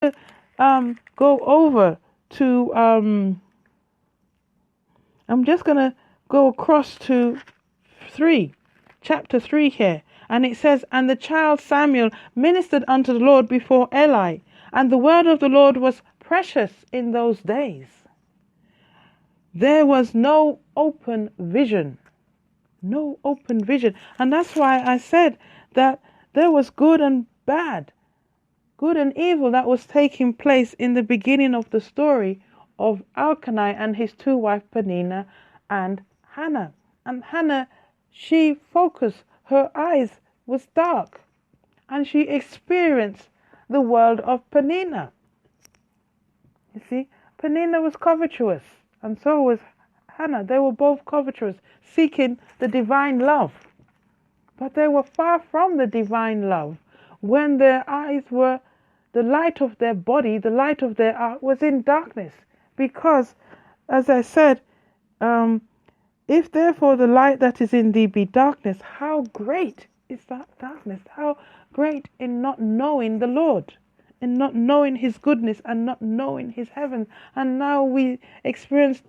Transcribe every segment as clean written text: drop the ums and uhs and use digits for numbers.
go over to I'm just going to go across to 3, chapter 3 here. And it says, "And the child Samuel ministered unto the Lord before Eli, and the word of the Lord was precious in those days." There was no open vision. No open vision. And that's why I said that there was good and bad, good and evil that was taking place in the beginning of the story of Elkanah and his two wives, Peninnah and Hannah. And Hannah, she focused, her eyes was dark, and she experienced the world of Peninnah. You see, Peninnah was covetous, and so was Hannah. They were both covetous, seeking the divine love. But they were far from the divine love when their eyes were, the light of their body, the light of their eye was in darkness. Because, as I said, if therefore the light that is in thee be darkness, how great is that darkness? How great in not knowing the Lord, in not knowing his goodness and not knowing his heaven. And now we experience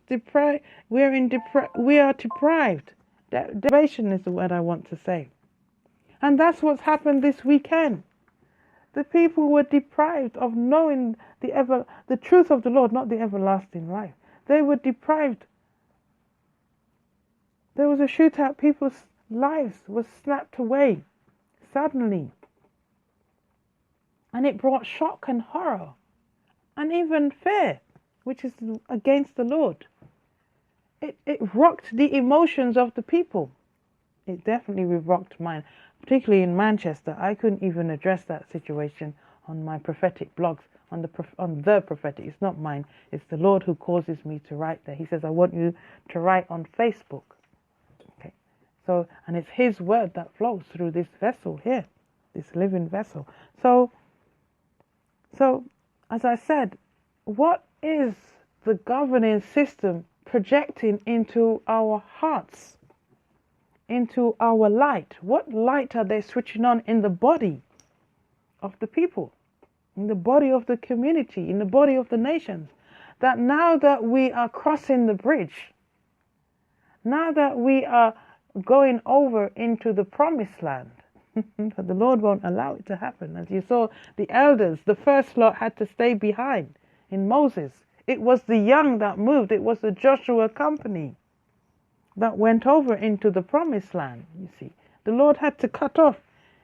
we are deprived. Deprivation is the word I want to say. And that's what's happened this weekend. The people were deprived of knowing the truth of the Lord, not the everlasting life. They were deprived. There was a shootout. People's lives were snapped away suddenly. And it brought shock and horror and even fear, which is against the Lord. It rocked the emotions of the people. It definitely rocked mine, particularly in Manchester. I couldn't even address that situation on my prophetic blogs, on the prophetic. It's not mine. It's the Lord who causes me to write there. He says, "I want you to write on Facebook." Okay. So, and it's his word that flows through this vessel here, this living vessel. So as I said, what is the governing system projecting into our hearts, into our light? What light are they switching on in the body of the people, in the body of the community, in the body of the nations? That now that we are crossing the bridge, now that we are going over into the promised land, but the Lord won't allow it to happen. As you saw, the elders, the first lot, had to stay behind in Moses. It was the young that moved. It was the Joshua company that went over into the promised land. You see, the Lord had to cut off.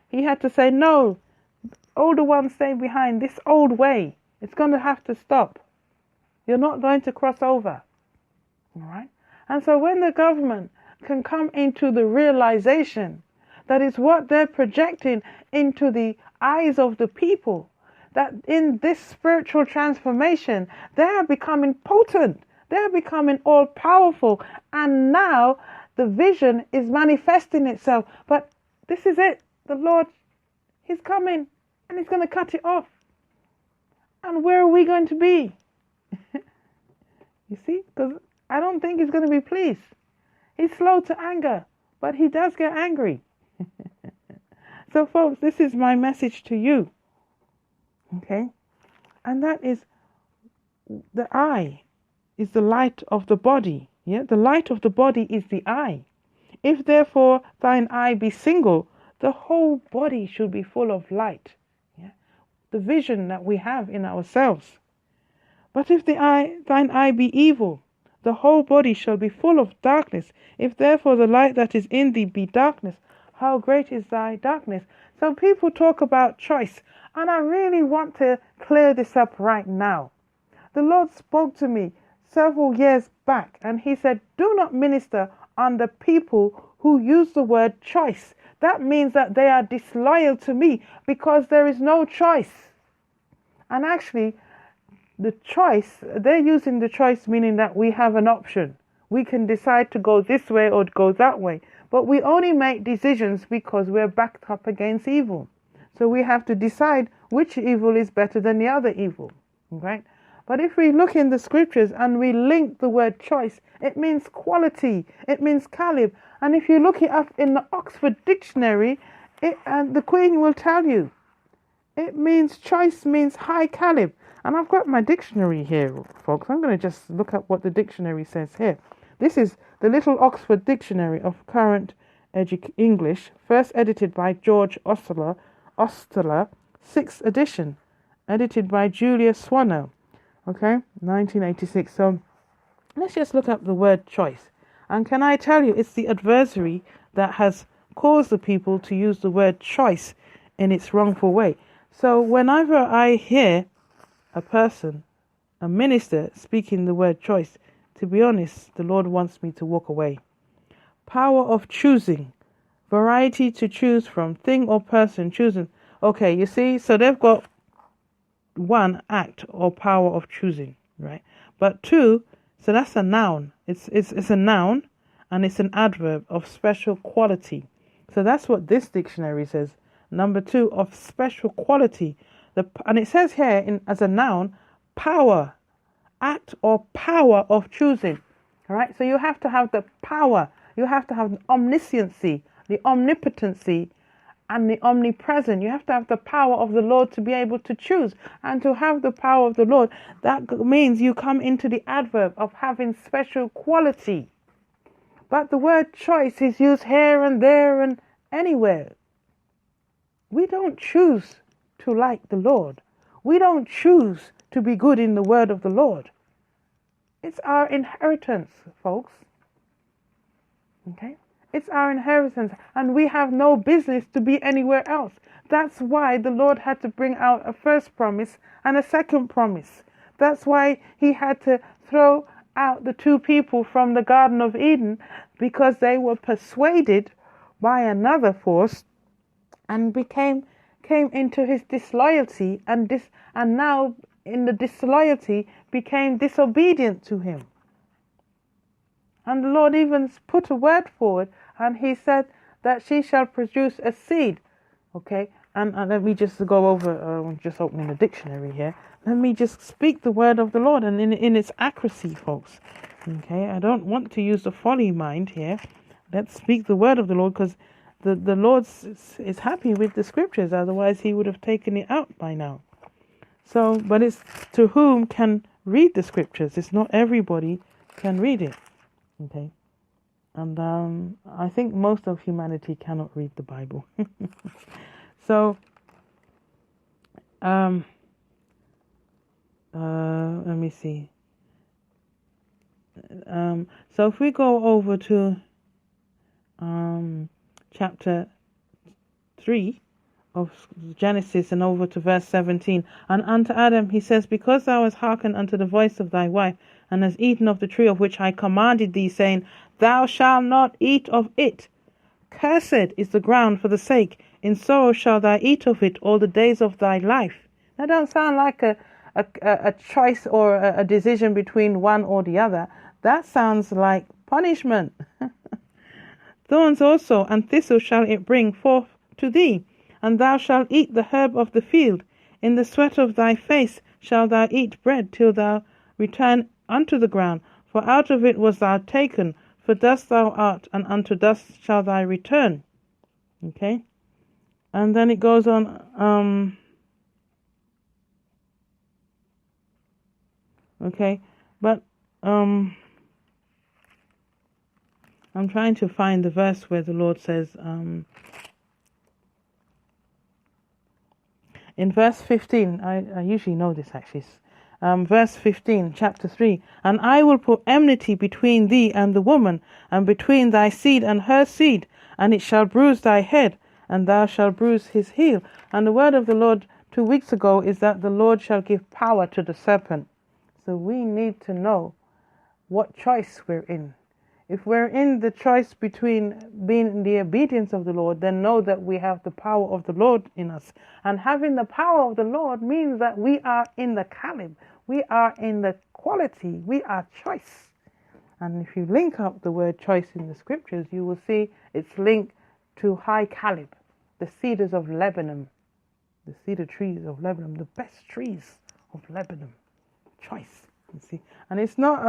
He had to say, "No, older ones stay behind. This old way, it's going to have to stop. You're not going to cross over." All right? And so when the government can come into the realization that is what they're projecting into the eyes of the people, that in this spiritual transformation, they are becoming potent. They are becoming all-powerful. And now the vision is manifesting itself. But this is it. The Lord, he's coming and he's going to cut it off. And where are we going to be? You see? Because I don't think he's going to be pleased. He's slow to anger, but he does get angry. So folks, this is my message to you. Okay? And that is, the eye is the light of the body. Yeah? The light of the body is the eye. If therefore thine eye be single, the whole body should be full of light. Yeah? The vision that we have in ourselves. But if thine eye be evil, the whole body shall be full of darkness. If therefore the light that is in thee be darkness, how great is thy darkness? So people talk about choice, and I really want to clear this up right now. The Lord spoke to me several years back, and he said, "Do not minister under people who use the word choice. That means that they are disloyal to me because there is no choice." And actually, the choice, they're using the choice meaning that we have an option. We can decide to go this way or go that way. But we only make decisions because we're backed up against evil. So we have to decide which evil is better than the other evil. Right? But if we look in the scriptures and we link the word choice, it means quality. It means calibre. And if you look it up in the Oxford Dictionary, and the Queen will tell you It means choice, means high caliber. And I've got my dictionary here, folks. I'm going to just look at what the dictionary says here. This is the Little Oxford Dictionary of Current English, first edited by George Osteler, 6th edition, edited by Julia Swannell, okay, 1986. So let's just look up the word choice. And can I tell you, it's the adversary that has caused the people to use the word choice in its wrongful way. So whenever I hear a person, a minister, speaking the word choice, to be honest, the Lord wants me to walk away. Power of choosing, variety to choose from, thing or person choosing. Okay, you see, so they've got one, act or power of choosing, right? But two, so that's a noun. It's a noun, and it's an adverb of special quality. So that's what this dictionary says. Number two, of special quality. And it says here as a noun, power, act or power of choosing. All right, so you have to have the power. You have to have the omnisciency, the omnipotency, and the omnipresent. You have to have the power of the Lord to be able to choose. And to have the power of the Lord, that means you come into the adverb of having special quality. But the word choice is used here and there and anywhere. We don't choose to like the Lord. We don't choose to be good in the word of the Lord. It's our inheritance, folks. Okay? It's our inheritance, and we have no business to be anywhere else. That's why the Lord had to bring out a first promise and a second promise. That's why he had to throw out the two people from the Garden of Eden, because they were persuaded by another force and came into his disloyalty, and now in the disloyalty became disobedient to him. And the Lord even put a word forward, and he said that she shall produce a seed. Okay, and let me just go over, just opening the dictionary here. Let me just speak the word of the Lord, and in its accuracy, folks. Okay, I don't want to use the folly mind here. Let's speak the word of the Lord, because the Lord is happy with the scriptures. Otherwise, he would have taken it out by now. So, but it's to whom can read the scriptures. It's not everybody can read it. Okay, and I think most of humanity cannot read the Bible. So, let me see. So if we go over to chapter 3 of Genesis and over to verse 17. And unto Adam he says, because thou hast hearkened unto the voice of thy wife, and hast eaten of the tree of which I commanded thee, saying, thou shalt not eat of it. Cursed is the ground for the sake, in sorrow shalt thou eat of it all the days of thy life. That don't sound like a choice or a decision between one or the other. That sounds like punishment. Thorns also and thistles shall it bring forth to thee, and thou shalt eat the herb of the field. In the sweat of thy face shalt thou eat bread till thou return unto the ground, for out of it was thou taken, for dust thou art, and unto dust shall thou return. Okay? And then it goes on, okay, but I'm trying to find the verse where the Lord says, in verse 15, I usually know this actually, verse 15, chapter 3, and I will put enmity between thee and the woman, and between thy seed and her seed, and it shall bruise thy head, and thou shalt bruise his heel. And the word of the Lord 2 weeks ago is that the Lord shall give power to the serpent. So we need to know what choice we're in. If we're in the choice between being in the obedience of the Lord, then know that we have the power of the Lord in us. And having the power of the Lord means that we are in the caliber, we are in the quality, we are choice. And if you link up the word choice in the scriptures, you will see it's linked to high caliber, the cedars of Lebanon, the cedar trees of Lebanon, the best trees of Lebanon. Choice. You see, and it's not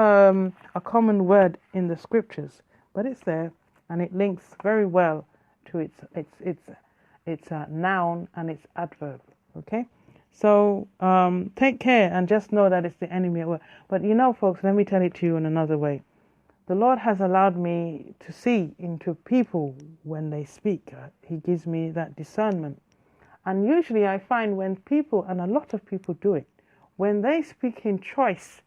a common word in the scriptures, but it's there, and it links very well to its noun and its adverb. Okay? So take care and just know that it's the enemy at work. But you know, folks, let me tell it to you in another way. The Lord has allowed me to see into people when they speak. He gives me that discernment. And usually I find when people, and a lot of people do it, when they speak in choice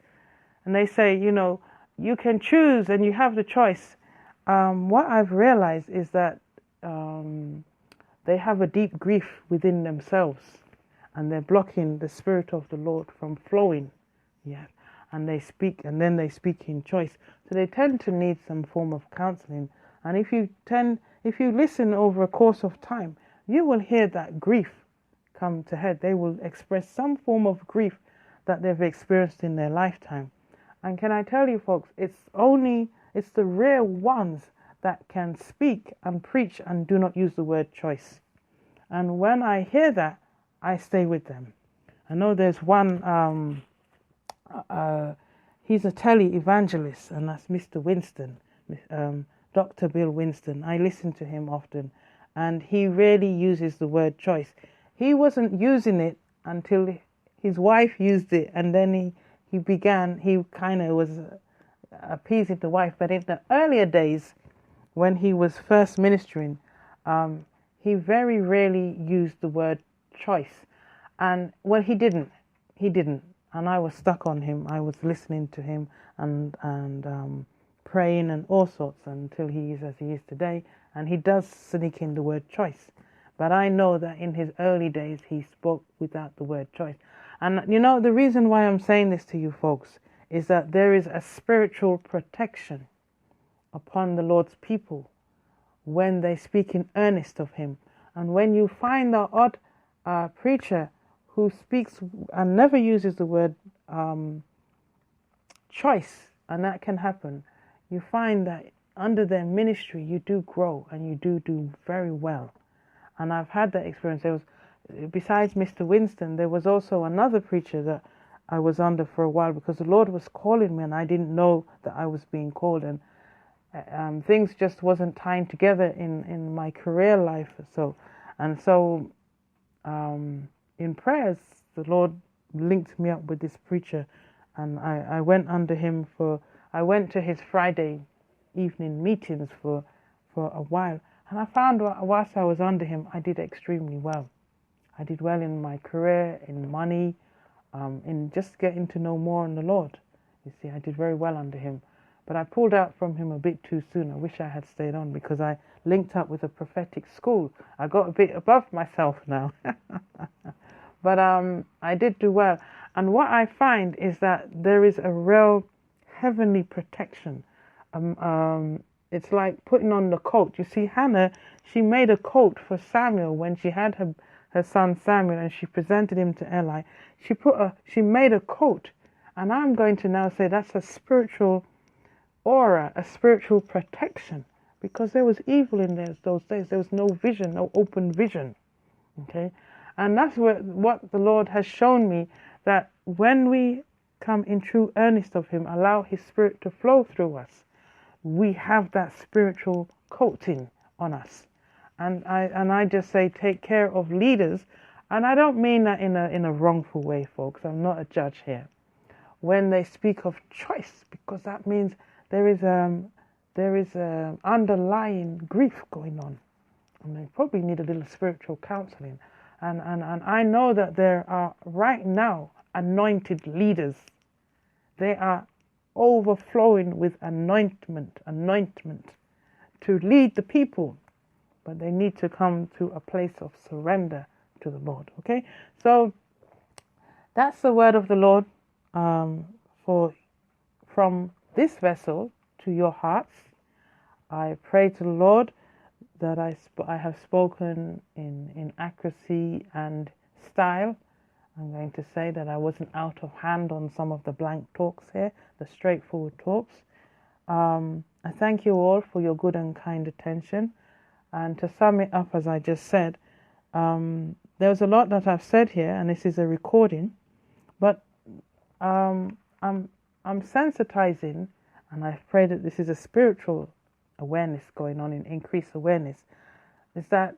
and they say, you know, you can choose and you have the choice, what I've realized is that they have a deep grief within themselves and they're blocking the Spirit of the Lord from flowing. Yeah. And they speak, and then they speak in choice. So they tend to need some form of counseling. And if you listen over a course of time, you will hear that grief come to head. They will express some form of grief that they've experienced in their lifetime. And can I tell you, folks, it's the rare ones that can speak and preach and do not use the word choice. And when I hear that, I stay with them. I know there's one, he's a tele-evangelist, and that's Mr. Winston, Dr. Bill Winston. I listen to him often, and he rarely uses the word choice. He wasn't using it until his wife used it, and then he kind of was appeasing the wife. But in the earlier days, when he was first ministering, he very rarely used the word choice. And well, he didn't, and I was stuck on him. I was listening to him and praying and all sorts until he is as he is today. And he does sneak in the word choice. But I know that in his early days, he spoke without the word choice. And you know, the reason why I'm saying this to you folks is that there is a spiritual protection upon the Lord's people when they speak in earnest of him. And when you find the odd preacher who speaks and never uses the word choice, and that can happen, you find that under their ministry you do grow and you do very well. And I've had that experience. There was, besides Mr. Winston, there was also another preacher that I was under for a while because the Lord was calling me and I didn't know that I was being called, and things just wasn't tying together in my career life. So in prayers, the Lord linked me up with this preacher, and I went under him I went to his Friday evening meetings for a while, and I found whilst I was under him, I did extremely well. I did well in my career, in money, in just getting to know more on the Lord. You see, I did very well under him. But I pulled out from him a bit too soon. I wish I had stayed on because I linked up with a prophetic school. I got a bit above myself now. But I did do well. And what I find is that there is a real heavenly protection. It's like putting on the coat. You see, Hannah, she made a coat for Samuel when she had her son Samuel and she presented him to Eli. She made a coat. And I'm going to now say that's a spiritual aura, a spiritual protection, because there was evil in those days. There was no vision, no open vision. Okay, and that's what the Lord has shown me, that when we come in true earnest of him, allow his spirit to flow through us, we have that spiritual coating on us. And I just say, take care of leaders, and I don't mean that in a wrongful way, folks. I'm not a judge here. When they speak of choice, because that means there is underlying grief going on, and they probably need a little spiritual counseling. And I know that there are right now anointed leaders. They are overflowing with anointment to lead the people, but they need to come to a place of surrender to the Lord. Okay, so that's the word of the Lord from this vessel to your hearts. I pray to the Lord that I have spoken in accuracy and style. I'm going to say that I wasn't out of hand on some of the blank talks here, the straightforward talks. I thank you all for your good and kind attention. And to sum it up, as I just said, there's a lot that I've said here, and this is a recording, but I'm sensitizing, and I pray that this is a spiritual awareness going on, in increased awareness, is that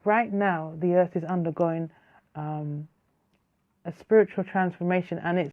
right now the earth is undergoing a spiritual transformation, and it's